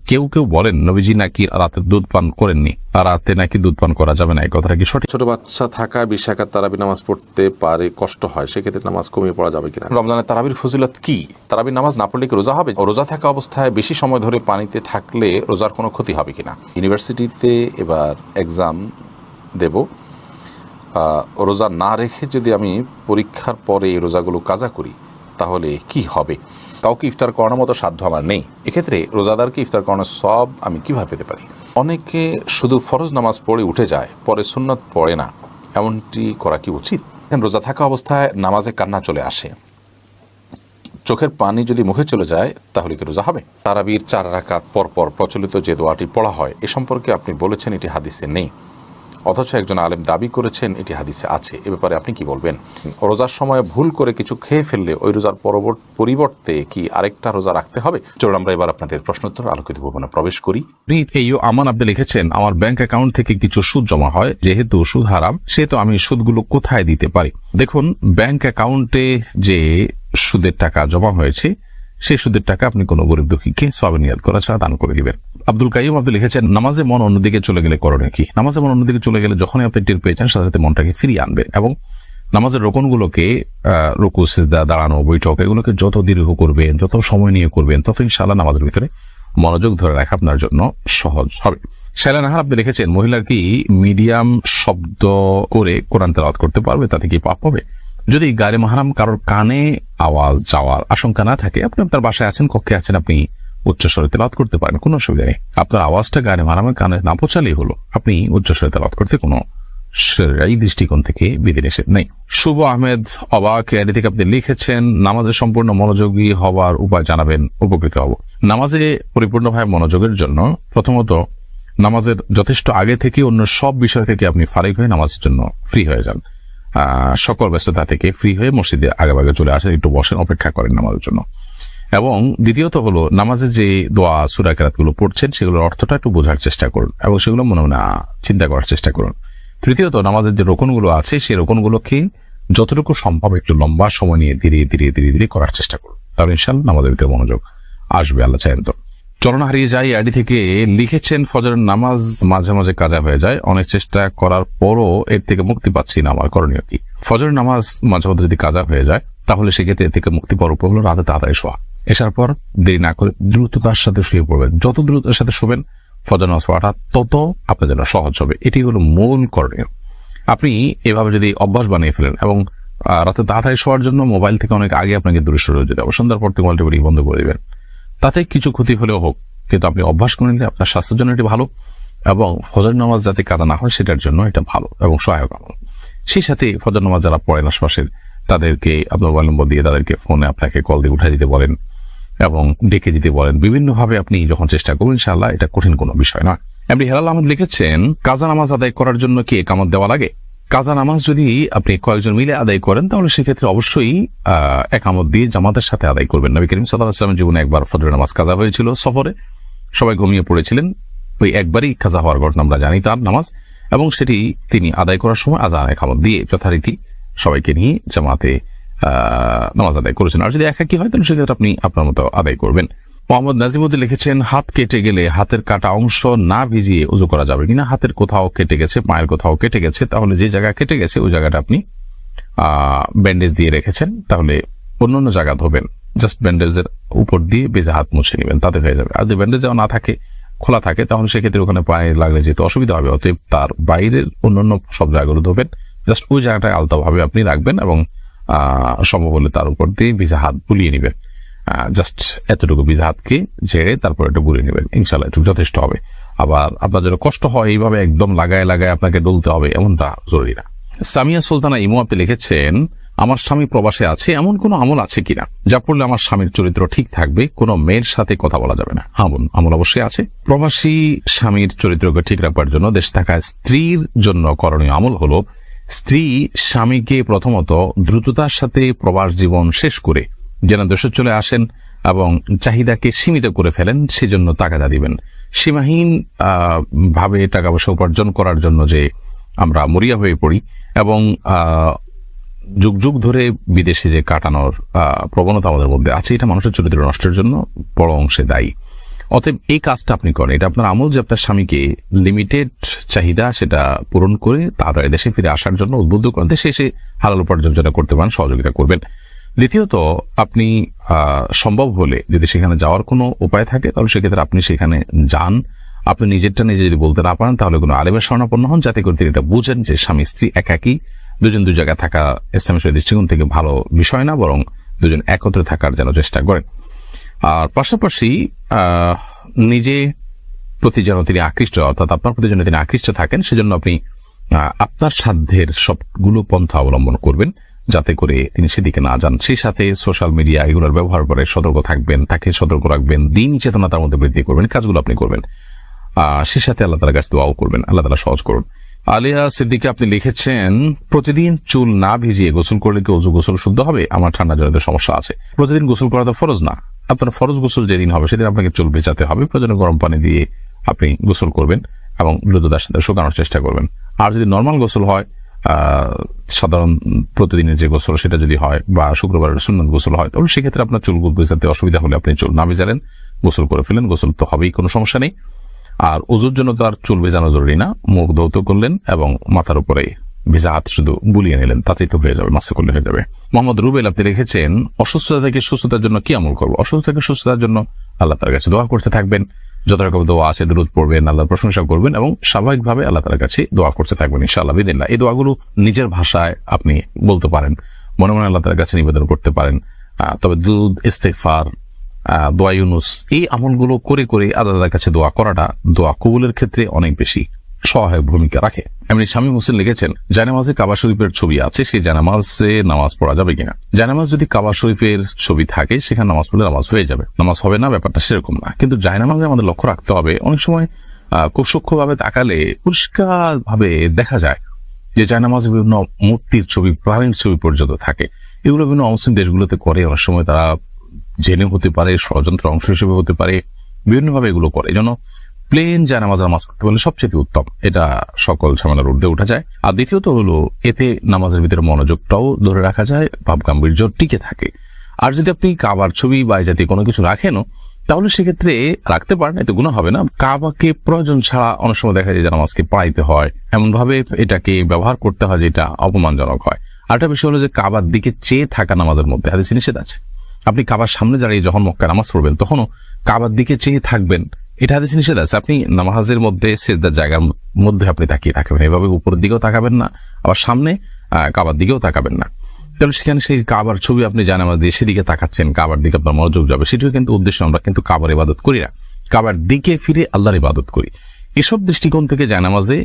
কেউ কেউ বলেন নবীজি নাকি রাতে দুধ পান করেননি, আর রাতে নাকি দুধ পান করা যাবে না, এই কথাটা কি সঠিক? ছোট বাচ্চা থাকা 20 রাকাত তারাবি নামাজ পড়তে পারে, কষ্ট হয়, সেক্ষেত্রে নামাজ কমিয়ে পড়া যাবে কিনা? রমজানের তারাবির ফজিলত কি? তারাবির নামাজ না পড়লে কি রোজা হবে? রোজা থাকা অবস্থায় বেশি সময় ধরে পানিতে থাকলে রোজার কোনো ক্ষতি হবে কিনা? ইউনিভার্সিটিতে এবার এক্সাম দেব, রোজা না রেখে যদি আমি পরীক্ষার পরে এই রোজাগুলো কাজা করি তাহলে কি হবে? কাউকে ইফতার করানোর মতো সাধ্য আমার নেই, এক্ষেত্রে রোজাদারকে ইফতার করানোর সব আমি কিভাবে পেতে পারি? অনেকে শুধু ফরজ নামাজ পড়ে উঠে যায়, পরে সুন্নত পড়ে না, এমনটি করা কি উচিত? রোজা থাকা অবস্থায় নামাজে কান্না চলে আসে, চোখের পানি যদি মুখে চলে যায় তাহলে কি রোজা হবে? তারাবির 4 রাকাত পরপর প্রচলিত যে দোয়াটি পড়া হয় এ সম্পর্কে আপনি বলেছেন এটি হাদিসে নেই, অথচ একজন আলেম দাবি করেছেন এটি হাদিসে আছে, এ ব্যাপারে আপনি কি বলবেন? রোজার সময় ভুল করে কিছু খেয়ে ফেললে ওই রোজার পরিবর্তে কি আরেকটা রোজা রাখতে হবে? চলুন আমরা এবার আপনাদের প্রশ্নোত্তর আলোকিত ভবনে প্রবেশ করি। এই আমান আপনি লিখেছেন, আমার ব্যাংক অ্যাকাউন্ট থেকে কিছু সুদ জমা হয়, যেহেতু সুদ হারাম সেহেতু আমি সুদগুলো কোথায় দিতে পারি? দেখুন, ব্যাংক অ্যাকাউন্টে যে সুদের টাকা জমা হয়েছে সেই সুদের টাকা আপনি কোনো গরিব দুঃখীকে সওয়াবে নিয়ত করা ছাড়া দান করে দিবেন। আব্দুল কাইয়ুম আপনি লিখেছেন, নামাজে মন অন্যদিকে চলে গেলে করণীয় কি? নামাজে মন অন্যদিকে চলে গেলে যখনই আপনি টের পেয়েছেন সাথে সাথে মনটাকে ফিরিয়ে আনবেন এবং নামাজের রোকনগুলোকে রুকু, সিজদা, দাঁড়ানো, বৈঠক এগুলোকে যত দীর্ঘ করবেন, যত সময় নিয়ে করবেন, তত ইনশাআল্লাহ নামাজের ভিতরে মনোযোগ ধরে রাখা আপনার জন্য সহজ হবে। শায়লা নাহার আপনি লিখেছেন, মহিলার কি মিডিয়াম শব্দ করে কোরআন তেলাওয়াত করতে পারবে? তাতে কি পাপ হবে? যদি গায়ে মাহারাম কারোর কানে আওয়াজ যাওয়ার আশঙ্কা না থাকে, আপনি আপনার বাসায় আছেন, কক্ষে আছেন, আপনি উচ্চস্বরে তেলাওয়াত করতে পারেন, কোনো অসুবিধা নেই। আপনার আওয়াজটা গায়ে মাহারামের কানে না পৌঁছালেই হলো, আপনি উচ্চস্বরে তেলাওয়াত করতে কোনো এই দৃষ্টিকোণ থেকে বিধিনিষেধ নেই। শুভ আহমেদ অবাক এডি থেকে আপনি লিখেছেন, নামাজে সম্পূর্ণ মনোযোগী হওয়ার উপায় জানাবেন, উপকৃত হব। নামাজে পরিপূর্ণভাবে মনোযোগের জন্য প্রথমত নামাজের যথেষ্ট আগে থেকে অন্য সব বিষয় থেকে আপনি ফারিক হয়ে নামাজের জন্য ফ্রি হয়ে যান, সকল ব্যস্ততা থেকে ফ্রি হয়ে মসজিদে আগে চলে আসেন, একটু বসেন, অপেক্ষা করেন নামাজের জন্য। এবং দ্বিতীয়ত হলো নামাজের যে দোয়া সূরা কেরাত গুলো পড়ছেন সেগুলোর অর্থটা একটু বোঝার চেষ্টা করুন এবং সেগুলো মনে মনে চিন্তা করার চেষ্টা করুন। তৃতীয়ত নামাজের যে রোকনগুলো আছে সেই রোকনগুলোকে যতটুকু সম্ভব একটু লম্বা সময় নিয়ে ধীরে ধীরে করার চেষ্টা করুন, তাহলে ইনশাআল্লাহ নামাজের ভিতরে মনোযোগ আসবে, আল্লাহ চাহেন তো। চরণ হারিয়ে যায় আইডি থেকে লিখেছেন, ফজরের নামাজ মাঝে মাঝে কাজা হয়ে যায়, অনেক চেষ্টা করার পরও এর থেকে মুক্তি পাচ্ছি না, আমার করণীয় কি? ফজরের নামাজ মাঝে মাঝে যদি কাজা হয়ে যায় তাহলে সেক্ষেত্রে এর থেকে মুক্তি পাওয়ার উপায় হলো রাতে তাড়াতাড়ি শোয়া, এসার পর দেরি না করে দ্রুততার সাথে শুয়ে পড়বেন। যত দ্রুততার সাথে শোবেন ফজর নামাজ পড়াটা তত আপনার জন্য সহজ হবে, এটি হলো মূল করণীয়। আপনি এভাবে যদি অভ্যাস বানিয়ে ফেলেন এবং রাতে তাড়াতাড়ি শোয়ার জন্য মোবাইল থেকে অনেক আগে আপনাকে দূরে সরে যেতে হবে, সন্ধ্যার পর থেকে মোবাইলটি বন্ধ করে দিবেন, তাতে কিছু ক্ষতি হলেও হোক, কিন্তু আপনি অভ্যাস করে নিলে আপনার স্বাস্থ্যের জন্য এটি ভালো এবং ফজর নামাজ যাতে কাজা না হয় সেটার জন্য এটা ভালো এবং সহায়ক আমল। সেই সাথে ফজর নামাজ যারা পড়েন আশপাশের তাদেরকে আপনার মোবাইল নম্বর দিয়ে তাদেরকে ফোনে আপনাকে কল দিয়ে উঠাই দিতে বলেন এবং ডেকে দিতে বলেন, বিভিন্নভাবে আপনি যখন চেষ্টা করবেন ইনশাআল্লাহ এটা কঠিন কোনো বিষয় নয়। এমনি হেলাল আহমদ লিখেছেন, কাজা নামাজ আদায় করার জন্য কি ইকামত দেওয়া লাগে? কাজা নামাজ যদি আপনি কয়েকজন মিলে আদায় করেন তাহলে সেক্ষেত্রে অবশ্যই ইকামত দিয়ে জামাতের সাথে আদায় করবেন। নবী করিম সাল্লাল্লাহু আলাইহি ওয়াসাল্লামের জীবনে একবার ফজরের নামাজ কাজা হয়েছিল, সফরে সবাই ঘুমিয়ে পড়েছিলেন, ওই একবারই কাজা হওয়ার ঘটনা আমরা জানি তার নামাজ, এবং সেটি তিনি আদায় করার সময় আযান ইকামত দিয়ে যথারীতি সবাইকে নিয়ে জামাতে নামাজ আদায় করেছেন। আর যদি একাকী হয় তাহলে সেক্ষেত্রে আপনি আপনার মতো আদায় করবেন। মোহাম্মদ নাজিমুদ্দিন লিখেছেন, হাত কেটে গেলে হাতের কাটা অংশ না ভিজিয়ে উযু করা যাবে কিনা? হাতের কোথাও কেটে গেছে, পায়ের কোথাও কেটে গেছে, তাহলে যে জায়গা কেটে গেছে ওই জায়গাটা আপনি ব্যান্ডেজ দিয়ে রেখেছেন, তাহলে অন্য জায়গা ধোবেন, জাস্ট ব্যান্ডেজের উপর দিয়ে বেজে হাত মুছে নেবেন, তাতে হয়ে যাবে। আর যদি ব্যান্ডেজ না থাকে, খোলা থাকে, তাহলে সেক্ষেত্রে ওখানে পায়ে লাগলে যেতে অসুবিধা হবে, অতএব তার বাইরের অন্যান্য সব জায়গাগুলো ধোবেন, জাস্ট ওই জায়গাটায় আলতাভাবে আপনি রাখবেন এবং সম্ভব হলে তার উপর দিয়ে ভিজা হাত বুলিয়ে নেবেন, জাস্ট এতটুকু ভিজা হাতকে ঝেড়ে তারপর একটু বুলিয়ে নেবেন, ইনশাআল্লাহ একটু যথেষ্ট হবে। আবার আপনার জন্য কষ্ট হয় এইভাবে একদম লাগায় আপনাকে ডলতে হবে এমনটা জরুরি না। সামিয়া সুলতানা ইমো আপনি লিখেছেন, আমার স্বামী প্রবাসে আছে, এমন কোনো আমল আছে কিনা যা পড়লে আমার স্বামীর চরিত্র ঠিক থাকবে, কোনো মেয়ের সাথে কথা বলা যাবে না? আমল অবশ্যই আছে। প্রবাসী স্বামীর চরিত্রকে ঠিক রাখবার জন্য দেশে থাকা স্ত্রীর জন্য করণীয় আমল হলো, স্ত্রী স্বামীকে প্রথমত দ্রুততার সাথে প্রবাস জীবন শেষ করে যেন দেশে চলে আসেন এবং চাহিদাকে সীমিত করে ফেলেন, সেজন্য তাগাদা দিবেন। সীমাহীন ভাবে টাকা পয়সা উপার্জন করার জন্য যে আমরা মরিয়া হয়ে পড়ি এবং যুগ যুগ ধরে বিদেশে যে কাটানোর প্রবণতা আমাদের মধ্যে আছে, এটা মানুষের চরিত্র নষ্টের জন্য বড় অংশে দায়ী। অতএব এই কাজটা আপনি করেন, এটা আপনার আমল যে আপনার স্বামীকে লিমিটেড চাহিদা সেটা পূরণ করে তাড়াতাড়ি দেশে ফিরে আসার জন্য উদ্বুদ্ধ করেন, দেশে এসে হালাল উপার্জন যেটা করতে পারেন সহযোগিতা করবেন। দ্বিতীয়ত, আপনি সম্ভব হলে যদি সেখানে যাওয়ার কোনো উপায় থাকে তাহলে সেক্ষেত্রে আপনি সেখানে যান। আপনি নিজেরটা নিজে যদি বলতে না পারেন তাহলে কোনো আলেমের শরণাপন্ন হন, যাতে করে তিনি এটা বুঝেন যে স্বামী স্ত্রী একাকী দুজন দুই জায়গায় থাকা ইসলামের দৃষ্টিকোণ থেকে ভালো বিষয় না, বরং দুজন একত্রে থাকার যেন চেষ্টা করেন। আর পাশাপাশি নিজে প্রতি যেন তিনি আকৃষ্ট, অর্থাৎ আপনার প্রতি যেন তিনি আকৃষ্ট থাকেন, সেজন্য আপনি আপনার সাধ্যের সবগুলো পন্থা অবলম্বন করবেন যাতে করে তিনি সেদিকে না যান। সেই সাথে সোশ্যাল মিডিয়া এগুলোর ব্যবহার করে সতর্ক থাকবেন, তাকে সতর্ক রাখবেন, দিন চেতনা তার মধ্যে বৃদ্ধি করবেন, কাজগুলো আপনি করবেন। সে সাথে আল্লাহ তাআলার কাছে দোয়াও করবেন, আল্লাহ তাআলা সহজ করুন। আলিয়া সিদ্দিকা আপনি লিখেছেন, প্রতিদিন চুল না ভিজিয়ে গোসল করলে কি ওযু গোসল শুদ্ধ হবে? আমার ঠান্ডা জনিত সমস্যা আছে। প্রতিদিন গোসল করা তো ফরজ না, আপনার ফরজ গোসল যেদিন হবে সেদিন আপনাকে চুল ভেজাতে হবে। প্রয়োজনে গরম পানি দিয়ে আপনি গোসল করবেন এবং দ্রুততার সাথে শুকানোর চেষ্টা করবেন। আর যদি নর্মাল গোসল হয়, সাধারণ প্রতিদিনের যে গোসল সেটা যদি হয়, বা শুক্রবারের সুন্নত গোসল হয়, তাহলে সেক্ষেত্রে আপনার চুল ভেজাতে অসুবিধা হলে আপনি চুল না ভেজালেন, গোসল করে ফেলেন, গোসল তো হবেই, কোনো সমস্যা নেই। আর ওযুর জন্য তো আর চুল ভেজানো জরুরি না, মুখ ধৌত করলেন এবং মাথার উপরে ভেজা হাত শুধু বুলিয়ে নিলেন, তাতেই তো হয়ে যাবে, মাসে করলে হয়ে যাবে। মোহাম্মদ রুবেল আপনি রেখেছেন, অসুস্থতা থেকে সুস্থতার জন্য কি আমল করবো? অসুস্থতা থেকে সুস্থতার জন্য আল্লাহ তাআলার কাছে দোয়া করতে থাকবেন, যত রকম দোয়া আছে দরুদ পড়বেন, আল্লাহর প্রশংসা করবেন এবং স্বাভাবিকভাবে আল্লাহ তাআলার কাছে দোয়া করতে থাকবেন ইনশাআল্লাহ বিদিনিল্লাহ। এই দোয়াগুলো নিজের ভাষায় আপনি বলতে পারেন, মনে মনে আল্লাহ তাআলার কাছে নিবেদন করতে পারেন। তবে দুরূদ, ইস্তিগফার, দোয়া ইউনুস, এই আমলগুলো করে করে আল্লাহর কাছে দোয়া করাটা দোয়া কবুলের ক্ষেত্রে অনেক বেশি সহায়ক ভূমিকা রাখে। এমনি স্বামী হোসেন লিখেছেন, জায়নামাজে কাবা শরীফের ছবি আছে, সেই জায়নামাজে নামাজ পড়া যাবে কিনা? জায়নামাজ যদি কাবা শরীফের ছবি থাকে সেখানে নামাজ পড়লে নামাজ হয়ে যাবে, নামাজ হবে না, ব্যাপারটা সেরকম না। কিন্তু জায়নামাজে আমাদের লক্ষ্য রাখতে হবে, অনেক সময় খুব সূক্ষ্মভাবে তাকালে পরিষ্কার ভাবে দেখা যায় যে জায়নামাজে বিভিন্ন মূর্তির ছবি, প্রাণীর ছবি পর্যন্ত থাকে। এগুলো বিভিন্ন অমুসলিম দেশগুলোতে করে, অনেক সময় তারা জেনে হতে পারে, ষড়যন্ত্র অংশ হিসেবে হতে পারে, বিভিন্নভাবে এগুলো করে। এই জন্য প্লেন জায়নামাজে নামাজ পড়তে পারলে সবচেয়ে উত্তম, এটা সকল ঝামেলার ঊর্ধ্বে উঠা যায়। আর দ্বিতীয়ত হলো, এতে নামাজের ভিতরে মনোযোগটাও ধরে রাখা যায়, ভাব গাম্ভীর্য টিকে থাকে। আর যদি আপনি কাবার ছবি বা এই জাতীয় কোনো কিছু রাখেনও, তাহলে সেক্ষেত্রে রাখতে পারেন, এতে গুনাহ হবে না। কাবাকে প্রয়োজন ছাড়া অনেক সময় দেখা যায় যে নামাজকে পড়াইতে হয়, এমন ভাবে এটাকে ব্যবহার করতে হয় যেটা অপমানজনক হয়। আর একটা বিষয় হলো যে কাবার দিকে চেয়ে থাকা নামাজের মধ্যে হাদিসে নিষেধ আছে। আপনি কাবার সামনে দাঁড়িয়ে যখন মক্কায় নামাজ পড়বেন তখনও কাবার দিকে চেয়ে থাকবেন, এটা হাদিসে নিষেধ আছে। আপনি নামাজের মধ্যে সিজদার জায়গার মধ্যে আপনি তাকিয়ে থাকবেন, এভাবে উপরের দিকেও তাকাবেন না, আবার সামনে কাবার দিকেও তাকাবেন না। তাহলে সেখানে সেই কাবার ছবি আপনি জায়নামাজ দিয়ে সেদিকে তাকাচ্ছেন, কাবার দিকে আপনার মনোযোগ যাবে, সেটিও কিন্তু উদ্দেশ্য। আমরা কিন্তু কাবার ইবাদত করি না, কাবার দিকে ফিরে আল্লাহর ইবাদত করি। এসব দৃষ্টিকোণ থেকে জায়নামাজে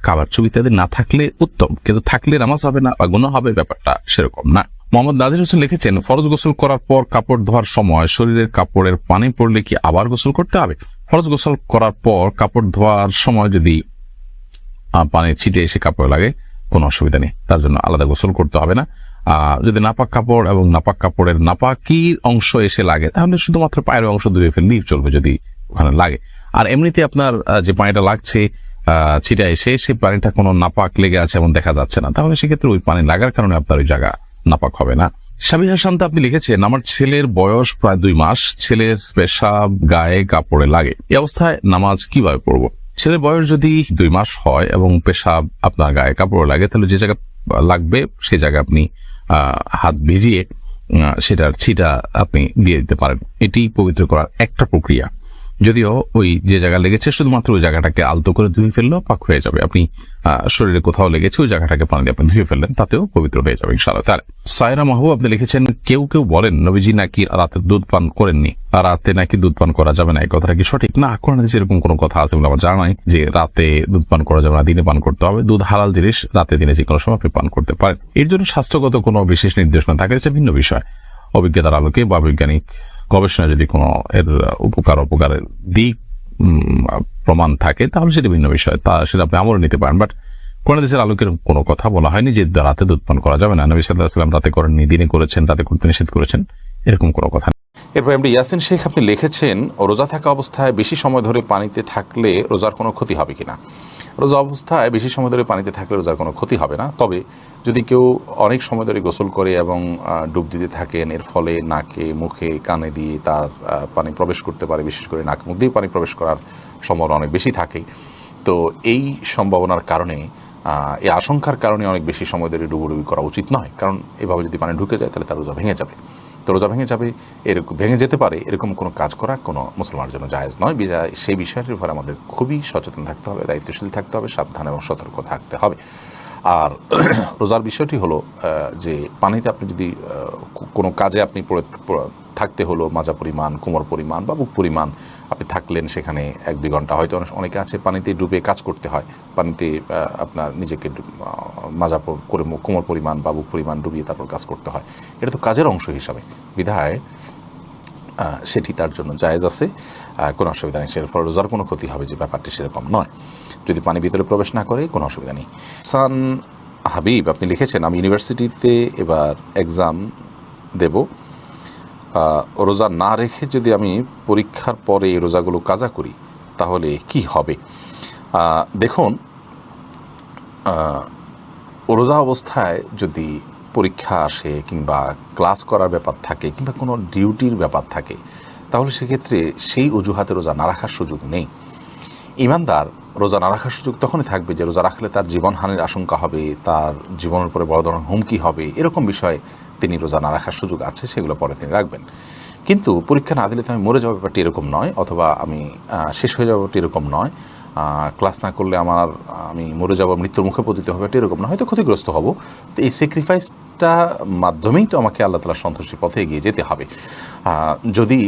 কাবার ছবি তাদের না থাকলে উত্তম, কিন্তু থাকলে নামাজ হবে না বা গুনাহ হবে, ব্যাপারটা সেরকম না। মোহাম্মদ নাজির হোসেন লিখেছেন, ফরজ গোসল করার পর কাপড় ধোয়ার সময় শরীরের কাপড়ের পানি পড়লে কি আবার গোসল করতে হবে? ফরজ গোসল করার পর কাপড় ধোয়ার সময় যদি পানি ছিটে এসে কাপড়ে লাগে কোনো অসুবিধা নেই, তার জন্য আলাদা গোসল করতে হবে না। যদি নাপাক কাপড় এবং নাপাক কাপড়ের নাপাকির অংশ এসে লাগে তাহলে শুধুমাত্র পায়ের অংশ ধুয়ে ফেললেই চলবে যদি ওখানে লাগে। আর এমনিতে আপনার যে পানিটা লাগছে ছিটা এসে, সেই পানিটা কোনো নাপাক লেগে আছে এমন দেখা যাচ্ছে না, তাহলে সেক্ষেত্রে ওই পানি লাগার কারণে আপনার ওই জায়গা নাপাক হবে না। সাবিহা শান্ত আপনি লিখেছেন, আমার ছেলের বয়স প্রায় 2 মাস, ছেলের পেশাব গায়ে কাপড়ে লাগে, এই অবস্থায় নামাজ কিভাবে পড়বো? ছেলের বয়স যদি 2 মাস হয় এবং পেশাব আপনার গায়ে কাপড়ে লাগে, তাহলে যে জায়গা লাগবে সেই জায়গায় আপনি হাত ভিজিয়ে সেটার ছিটা আপনি দিয়ে দিতে পারেন। এটি পবিত্র করার একটা প্রক্রিয়া। যদিও ওই যে জায়গা লেগেছে শুধুমাত্র ওই জায়গাটাকে আলতো করে ধুয়ে ফেললেও পাক হয়ে যাবে। আপনি শরীরে কোথাও লেগেছে ওই জায়গাটাকে পানি দিয়ে আপনি ধুয়ে ফেললেন, তাতেও পবিত্র হয়ে যাবে ইনশাআল্লাহ। তার সায়রা মাহবুব আপনি লিখেছেন, কেউ কেউ বলেন নবীজি নাকি রাতে দুধ পান করেননি, আর রাতে নাকি দুধ পান করা যাবে না, এই কথাটা কি সঠিক? না, কোরআনে এরকম কোনো কথা আছে বলে আমার জানা নাই যে রাতে দুধ পান করা যাবে না, দিনে পান করতে হবে। দুধ হালাল জিনিস, রাতে দিনে যে কোনো সময় আপনি পান করতে পারেন। এর জন্য স্বাস্থ্যগত কোনো বিশেষ নির্দেশনা থাকে, এটা ভিন্ন বিষয়। অভিজ্ঞতার আলোকে বা বৈজ্ঞানিক গবেষণা যদি কোনো এর অপকারের দিক প্রমাণ থাকে তাহলে সেটা ভিন্ন বিষয়, সেটা আপনি আমলে নিতে পারেন। বাট কোন দেশের আলোকের কোনো কথা বলা হয়নি যে রাতে দুধ পান করা যাবে না। নবী সাল্লাল্লাহু আলাইহি ওয়াসাল্লাম রাতে করেননি, দিনে করেছেন, রাতে করতে নিষেধ করেছেন, এরকম কোনো কথা। এরপর এমডি ইয়াসিন শেখ আপনি লিখেছেন, রোজা থাকা অবস্থায় বেশি সময় ধরে পানিতে থাকলে রোজার কোনো ক্ষতি হবে কিনা। রোজা অবস্থায় বেশি সময় ধরে পানিতে থাকলে রোজার কোনো ক্ষতি হবে না, তবে যদি কেউ অনেক সময় ধরে গোসল করে এবং ডুব দিতে থাকেন, এর ফলে নাকে মুখে কানে দিয়ে তার পানি প্রবেশ করতে পারে, বিশেষ করে নাক মুখ দিয়ে পানি প্রবেশ করার সম্ভাবনা অনেক বেশি থাকে। তো এই সম্ভাবনার কারণে, এই আশঙ্কার কারণে অনেক বেশি সময় ধরে ডুবুডুবি করা উচিত নয়, কারণ এভাবে যদি পানি ঢুকে যায় তাহলে তার রোজা ভেঙে যাবে। তো রোজা ভেঙে যাবে, এরকম ভেঙে যেতে পারে, এরকম কোনো কাজ করা কোনো মুসলমানের জন্য জায়েজ নয়। সেই বিষয়টির উপর আমাদের খুবই সচেতন থাকতে হবে, দায়িত্বশীল থাকতে হবে, সাবধান এবং সতর্ক থাকতে হবে। আর রোজার বিষয়টি হলো যে পানিতে আপনি যদি কোনো কাজে আপনি থাকতে হলো মাজা পরিমাণ, কোমর পরিমাণ বা বুক পরিমাণ আপনি থাকলেন, সেখানে 1-2 ঘন্টা, হয়তো অনেকে আছে পানিতে ডুবে কাজ করতে হয়, পানিতে আপনার নিজেকে মাজা করে কোমর পরিমাণ বা বুক পরিমাণ ডুবিয়ে তারপর কাজ করতে হয়, এটা তো কাজের অংশ হিসাবে, বিধায় সেটি তার জন্য জায়েজ আছে, কোনো অসুবিধা নেই। সের ফলে রোজার কোনো ক্ষতি হবে যে ব্যাপারটি সেরকম নয়, যদি পানি ভিতরে প্রবেশ না করে কোনো অসুবিধা নেই। সান হাবিব আপনি লিখেছেন, আমি ইউনিভার্সিটিতে এবার এক্সাম দেব, রোজা না রেখে যদি আমি পরীক্ষার পরে এই রোজাগুলো কাজা করি তাহলে কি হবে। দেখুন, রোজা অবস্থায় যদি পরীক্ষা আসে কিংবা ক্লাস করার ব্যাপার থাকে কিংবা কোনো ডিউটির ব্যাপার থাকে, তাহলে সেক্ষেত্রে সেই অজুহাতে রোজা না রাখার সুযোগ নেই। ইমানদার রোজা না রাখার সুযোগ তখনই থাকবে যে রোজা রাখলে তার জীবনহানির আশঙ্কা হবে, তার জীবনের উপরে বড় ধরনের হুমকি হবে, এরকম বিষয়ে তিনি রোজা না রাখার সুযোগ আছে, সেগুলো পরে তিনি রাখবেন। কিন্তু পরীক্ষা না দিলে তো আমি মরে যাওয়ার ব্যাপারটি এরকম নয়, অথবা আমি শেষ হয়ে যাওয়ার ব্যাপারটি এরকম নয়, ক্লাস না করলে আমি মরে যাবো, মৃত্যুর মুখে পতিত হবে, এটা এরকম না, হয়তো ক্ষতিগ্রস্ত হব। তো এই স্যাক্রিফাইসটা মাধ্যমেই তো আমাকে আল্লাহ তাআলার সন্তুষ্টির পথে এগিয়ে যেতে হবে। যদি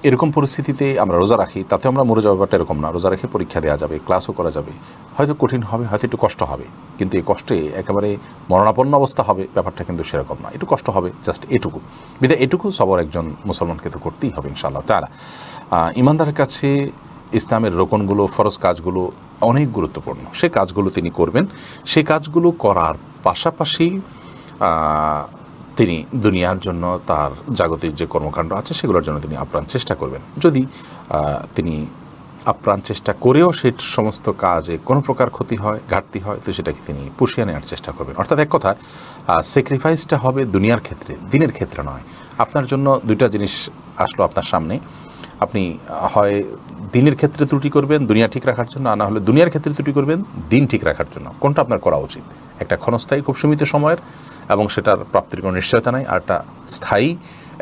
এরকম পরিস্থিতিতে আমরা রোজা রাখি, তাতে আমরা মরে যাওয়ার ব্যাপারটা এরকম না, রোজা রেখে পরীক্ষা দেওয়া যাবে, ক্লাসও করা যাবে, হয়তো কঠিন হবে, হয়তো একটু কষ্ট হবে, কিন্তু এই কষ্টে একেবারে মরণাপন্ন অবস্থা হবে ব্যাপারটা কিন্তু সেরকম না, একটু কষ্ট হবে, জাস্ট এটুকু। বিধায় এটুকু সবার একজন মুসলমানকে তো করতেই হবে ইনশাআল্লাহ তাআলা। ইমানদারের কাছে ইসলামের রোকনগুলো, ফরজ কাজগুলো অনেক গুরুত্বপূর্ণ, সে কাজগুলো তিনি করবেন। সে কাজগুলো করার পাশাপাশি তিনি দুনিয়ার জন্য তার জাগতিক যে কর্মকাণ্ড আছে সেগুলোর জন্য তিনি আপ্রাণ চেষ্টা করবেন। যদি তিনি আপ্রাণ চেষ্টা করেও সেই সমস্ত কাজে কোনো প্রকার ক্ষতি হয়, ঘাটতি হয়, তো সেটাকে তিনি পুষিয়ে নেওয়ার চেষ্টা করবেন। অর্থাৎ এক কথা, স্যাক্রিফাইসটা হবে দুনিয়ার ক্ষেত্রে, দিনের ক্ষেত্রে নয়। আপনার জন্য দুইটা জিনিস আসলো আপনার সামনে, আপনি হয় দিনের ক্ষেত্রে ত্রুটি করবেন দুনিয়া ঠিক রাখার জন্য, আর না হলে দুনিয়ার ক্ষেত্রে ত্রুটি করবেন দিন ঠিক রাখার জন্য। কোনটা আপনার করা উচিত? একটা ক্ষণস্থায়ী খুব সীমিত সময়ের এবং সেটার প্রাপ্তির কোনো নিশ্চয়তা নাই, আর একটা স্থায়ী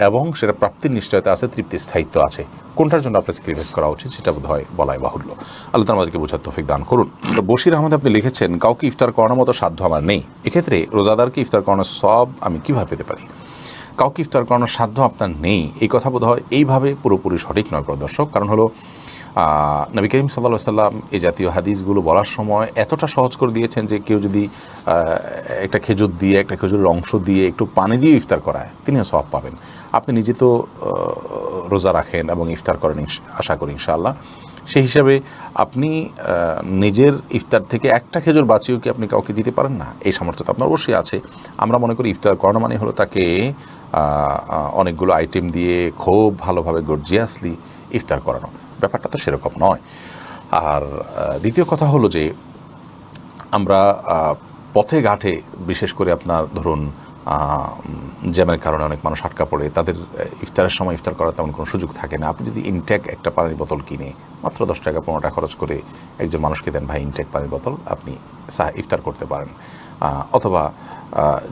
এবং সেটা প্রাপ্তির নিশ্চয়তা আছে, তৃপ্তির স্থায়িত্ব আছে। কোনটার জন্য আপনার স্যাক্রিফাইস করা উচিত সেটা বোধ হয় বলাই বাহুল্য। আল্লাহ তাআলা আমাদেরকে বোঝার তৌফিক দান করুন। বশির আহমদ আপনি লিখেছেন, কাউকে ইফতার করানোর মতো সাধ্য আমার নেই, এক্ষেত্রে রোজাদারকে ইফতার করানোর সব আমি কীভাবে পেতে পারি? কাউকে ইফতার করানোর সাধ্য আপনার নেই, এই কথা বোধ হয় এইভাবে পুরোপুরি সঠিক নয় প্রদর্শক। কারণ হলো নবী করিম সাল্লাল্লাহু আলাইহি ওয়াসাল্লাম এই জাতীয় হাদিসগুলো বলার সময় এতটা সহজ করে দিয়েছেন যে কেউ যদি একটা খেজুর দিয়ে, একটা খেজুরের অংশ দিয়ে, একটু পানি দিয়ে ইফতার করায় তিনিও সওয়াব পাবেন। আপনি নিজে তো রোজা রাখেন এবং ইফতার করেন আশা করি ইনশাআল্লাহ, সেই হিসাবে আপনি নিজের ইফতার থেকে একটা খেজুর বাঁচিয়েও কি আপনি কাউকে দিতে পারেন না? এই সামর্থ্য তো আপনার অবশ্যই আছে। আমরা মনে করি ইফতার করানো মানে হলো তাকে অনেকগুলো আইটেম দিয়ে খুব ভালোভাবে গর্জিয়াসলি ইফতার করানো, ব্যাপারটা তো সেরকম নয়। আর দ্বিতীয় কথা হলো যে আমরা পথে ঘাটে, বিশেষ করে আপনার ধরুন জ্যামের কারণে অনেক মানুষ আটকা পড়ে, তাদের ইফতারের সময় ইফতার করার তেমন কোনো সুযোগ থাকে না। আপনি যদি ইনটেক একটা পানির বোতল কিনে মাত্র 10 টাকা 15 টাকা খরচ করে একজন মানুষকে দেন, ভাই ইনটেক পানির বোতল, আপনি ইফতার করতে পারেন। অথবা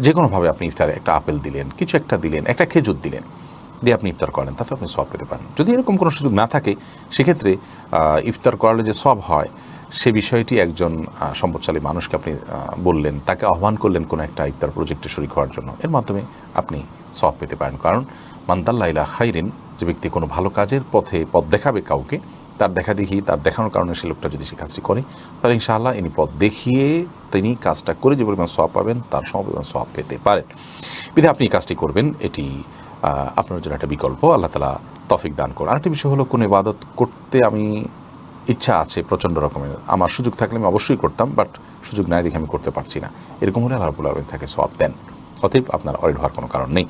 যে কোনোভাবে আপনি ইফতারে একটা আপেল দিলেন, কিছু একটা দিলেন, একটা খেজুর দিলেন, দিয়ে আপনি ইফতার করেন, তাতে আপনি সওয়াব পেতে পারেন। যদি এরকম কোনো সুযোগ না থাকে, সেক্ষেত্রে ইফতার করালে যে সওয়াব হয় সে বিষয়টি একজন সম্পদশালী মানুষকে আপনি বললেন, তাকে আহ্বান করলেন কোনো একটা ইফতার প্রজেক্টে শরীক হওয়ার জন্য, এর মাধ্যমে আপনি সওয়াব পেতে পারেন। কারণ মান দাল্লা ইলা খাইরিন, যে ব্যক্তি কোনো ভালো কাজের পথ দেখাবে কাউকে, তার তার দেখানোর কারণে সে লোকটা যদি সে কাজটি করে, তাহলে ইনশাআল্লাহ ইনি পথ দেখিয়ে তিনি কাজটা করে যে পরিমাণ সওয়াব পাবেন তার সমপরিমাণ সওয়াব পেতে পারেন। বিধায় আপনি কাজটি করবেন, এটি আপনার জন্য একটা বিকল্প। আল্লাহ তাআলা তৌফিক দান করুন। আরেকটি বিষয় হলো, কোন ইবাদত করতে আমি ইচ্ছা আছে প্রচণ্ড রকমের, আমার সুযোগ থাকলে আমি অবশ্যই করতাম, বাট সুযোগ নাই দেখে আমি করতে পারছি না, এরকম হলে আল্লাহ রাব্বুল আলামিন তাকে সওয়াব দেন। অতএব আপনার অরিড হওয়ার কোনো কারণ নেই।